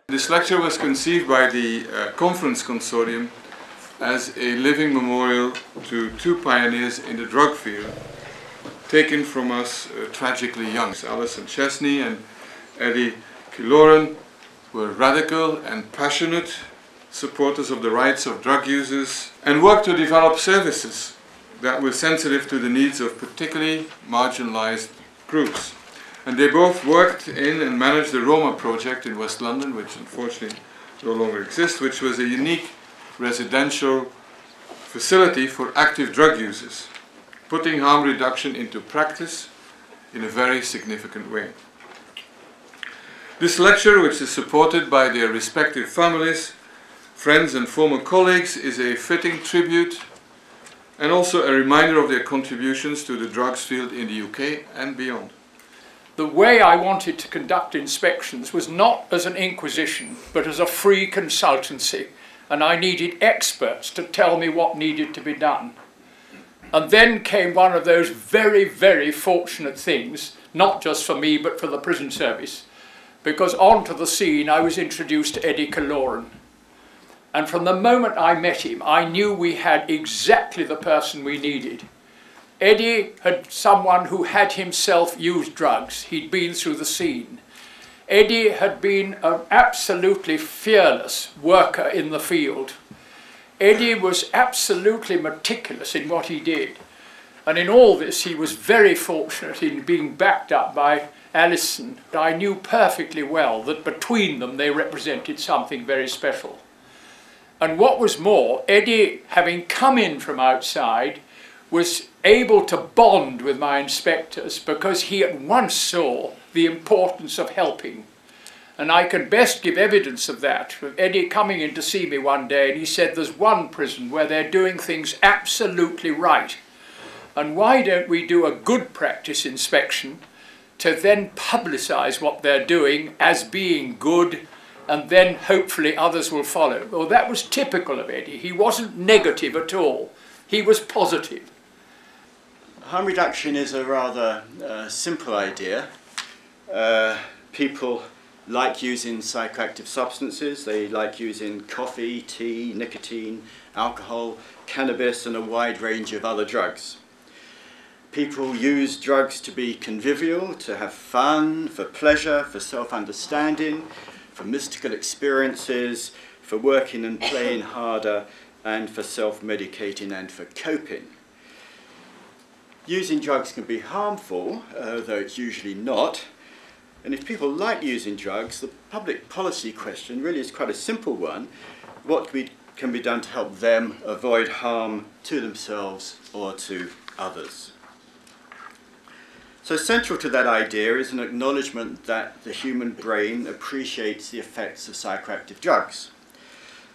This lecture was conceived by the Conference Consortium as a living memorial to two pioneers in the drug field, taken from us tragically young. Alison Chesney and Killoran were radical and passionate supporters of the rights of drug users and worked to develop services that were sensitive to the needs of particularly marginalized groups. And they both worked in and managed the Roma project in West London, which unfortunately no longer exists, which was a unique residential facility for active drug users, putting harm reduction into practice in a very significant way. This lecture, which is supported by their respective families, friends and former colleagues, is a fitting tribute and also a reminder of their contributions to the drugs field in the UK and beyond. The way I wanted to conduct inspections was not as an inquisition, but as a free consultancy, and I needed experts to tell me what needed to be done. And then came one of those very, very fortunate things, not just for me, but for the prison service, because onto the scene I was introduced to Eddie Killoran. And from the moment I met him, I knew we had exactly the person we needed. Eddie had someone who had himself used drugs. He'd been through the scene. Eddie had been an absolutely fearless worker in the field. Eddie was absolutely meticulous in what he did. And in all this, he was very fortunate in being backed up by Allison. I knew perfectly well that between them, they represented something very special. And what was more, Eddie, having come in from outside, was able to bond with my inspectors because he at once saw the importance of helping. And I can best give evidence of that, with Eddie coming in to see me one day, and he said, there's one prison where they're doing things absolutely right. And why don't we do a good practice inspection to then publicise what they're doing as being good, and then hopefully others will follow. Well, that was typical of Eddie. He wasn't negative at all. He was positive. Harm reduction is a rather simple idea. People like using psychoactive substances. They like using coffee, tea, nicotine, alcohol, cannabis, and a wide range of other drugs. People use drugs to be convivial, to have fun, for pleasure, for self-understanding, for mystical experiences, for working and playing harder, and for self-medicating and for coping. Using drugs can be harmful, though it's usually not. And if people like using drugs, the public policy question really is quite a simple one. What can be done to help them avoid harm to themselves or to others? So central to that idea is an acknowledgement that the human brain appreciates the effects of psychoactive drugs.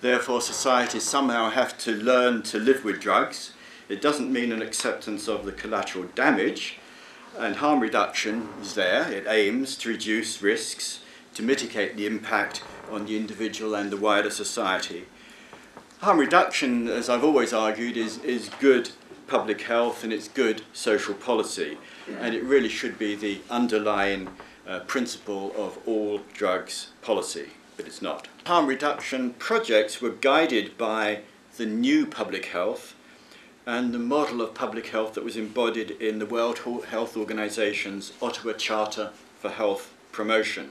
Therefore, societies somehow have to learn to live with drugs. It doesn't mean an acceptance of the collateral damage, and harm reduction is there. It aims to reduce risks, to mitigate the impact on the individual and the wider society. Harm reduction, as I've always argued, is good public health and it's good social policy, and it really should be the underlying principle of all drugs policy, but it's not. Harm reduction projects were guided by the new public health and the model of public health that was embodied in the World Health Organization's Ottawa Charter for Health Promotion.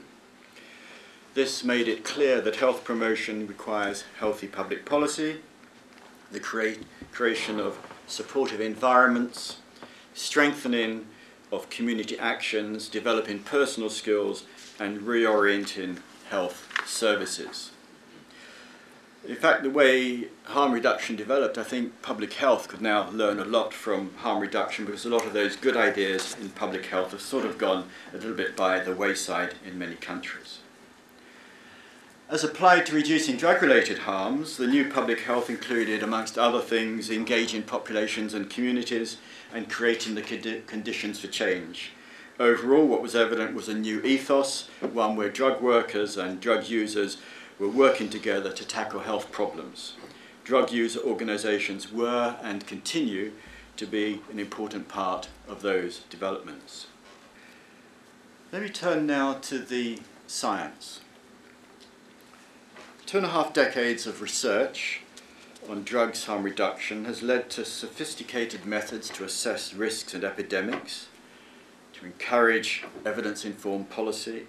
This made it clear that health promotion requires healthy public policy, the creation of supportive environments, strengthening of community actions, developing personal skills, and reorienting health services. In fact, the way harm reduction developed, I think public health could now learn a lot from harm reduction, because a lot of those good ideas in public health have sort of gone a little bit by the wayside in many countries. As applied to reducing drug-related harms, the new public health included, amongst other things, engaging populations and communities and creating the conditions for change. Overall, what was evident was a new ethos, one where drug workers and drug users were working together to tackle health problems. Drug user organisations were and continue to be an important part of those developments. Let me turn now to the science. 2.5 decades of research on drugs harm reduction has led to sophisticated methods to assess risks and epidemics, to encourage evidence-informed policy.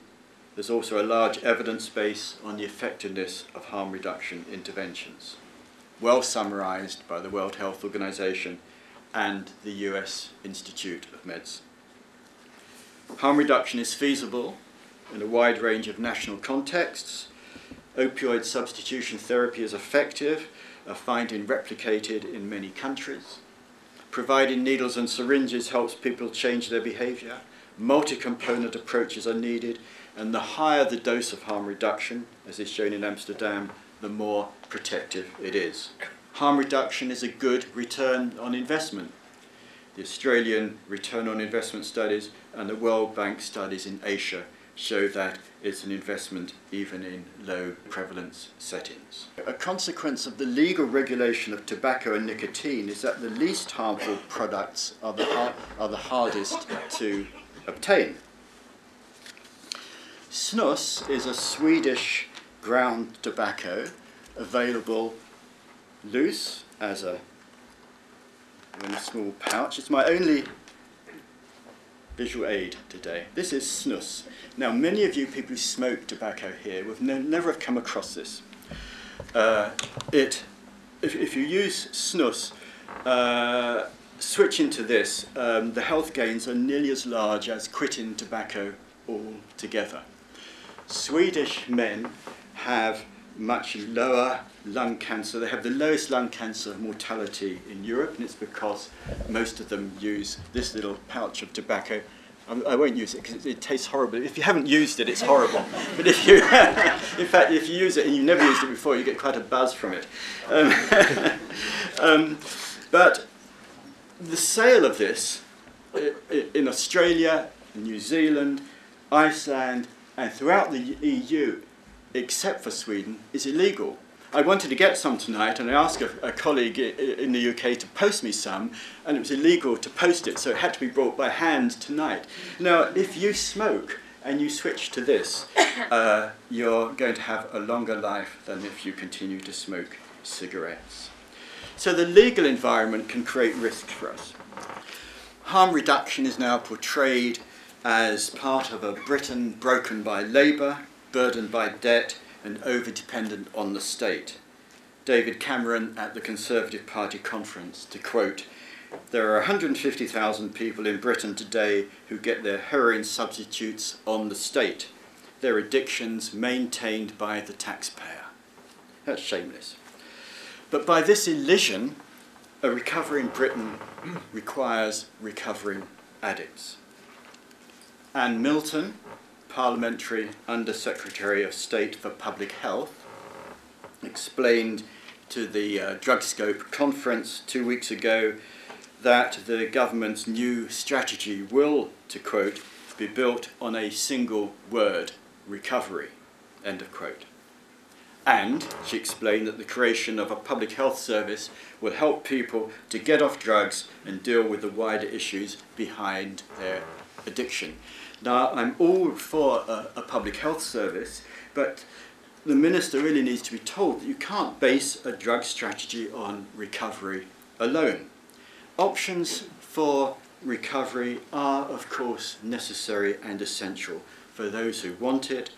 There's also a large evidence base on the effectiveness of harm reduction interventions, well summarised by the World Health Organization and the US Institute of Medicine. Harm reduction is feasible in a wide range of national contexts. Opioid substitution therapy is effective, a finding replicated in many countries. Providing needles and syringes helps people change their behaviour. Multi-component approaches are needed, and the higher the dose of harm reduction, as is shown in Amsterdam, the more protective it is. Harm reduction is a good return on investment. The Australian return on investment studies and the World Bank studies in Asia show that it's an investment even in low prevalence settings. A consequence of the legal regulation of tobacco and nicotine is that the least harmful products are the hardest to obtain. Snus is a Swedish ground tobacco available loose as in a small pouch. It's my only visual aid today. This is snus. Now, many of you people who smoke tobacco here will never have come across this. If you use snus, switching to this, the health gains are nearly as large as quitting tobacco altogether. Swedish men have much lower lung cancer. They have the lowest lung cancer mortality in Europe, and it's because most of them use this little pouch of tobacco. I won't use it because it tastes horrible. If you haven't used it, it's horrible. But if you, in fact, if you use it and you've never used it before, you get quite a buzz from it. But the sale of this in Australia, New Zealand, Iceland, and throughout the EU, except for Sweden, is illegal. I wanted to get some tonight, and I asked a colleague in the UK to post me some, and it was illegal to post it, so it had to be brought by hand tonight. Now, if you smoke and you switch to this, you're going to have a longer life than if you continue to smoke cigarettes. So the legal environment can create risks for us. Harm reduction is now portrayed as part of a Britain broken by labour, burdened by debt, and over-dependent on the state. David Cameron at the Conservative Party conference, to quote, "There are 150,000 people in Britain today who get their heroin substitutes on the state, their addictions maintained by the taxpayer." That's shameless. But by this elision, a recovery in Britain requires recovering addicts. Anne Milton, Parliamentary Under-Secretary of State for Public Health, explained to the Drug Scope conference 2 weeks ago that the government's new strategy will, to quote, be built on a single word, recovery, end of quote. And she explained that the creation of a public health service will help people to get off drugs and deal with the wider issues behind their addiction. Now, I'm all for a public health service, but the minister really needs to be told that you can't base a drug strategy on recovery alone. Options for recovery are, of course, necessary and essential for those who want it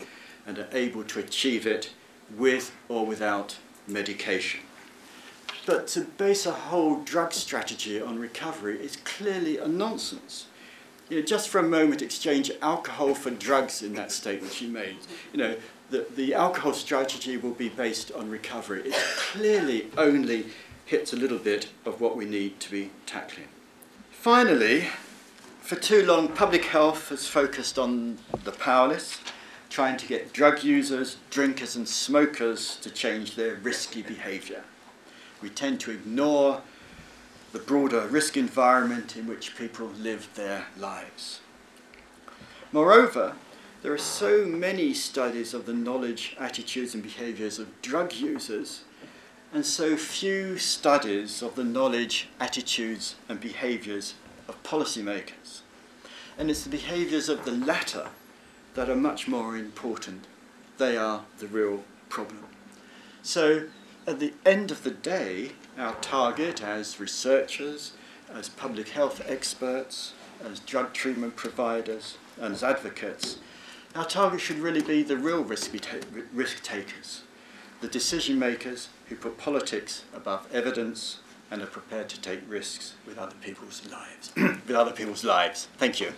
and are able to achieve it with or without medication. But to base a whole drug strategy on recovery is clearly a nonsense. Just for a moment, exchange alcohol for drugs in that statement she made. The alcohol strategy will be based on recovery. It clearly only hits a little bit of what we need to be tackling. Finally, for too long, public health has focused on the powerless, trying to get drug users, drinkers and smokers to change their risky behaviour. We tend to ignore the broader risk environment in which people live their lives. Moreover, there are so many studies of the knowledge, attitudes and behaviours of drug users, and so few studies of the knowledge, attitudes and behaviours of policymakers. And it's the behaviours of the latter that are much more important. They are the real problem. So at the end of the day, our target as researchers, as public health experts, as drug treatment providers and as advocates, our target should really be the real risk takers, the decision makers who put politics above evidence and are prepared to take risks with other people's lives. Thank you.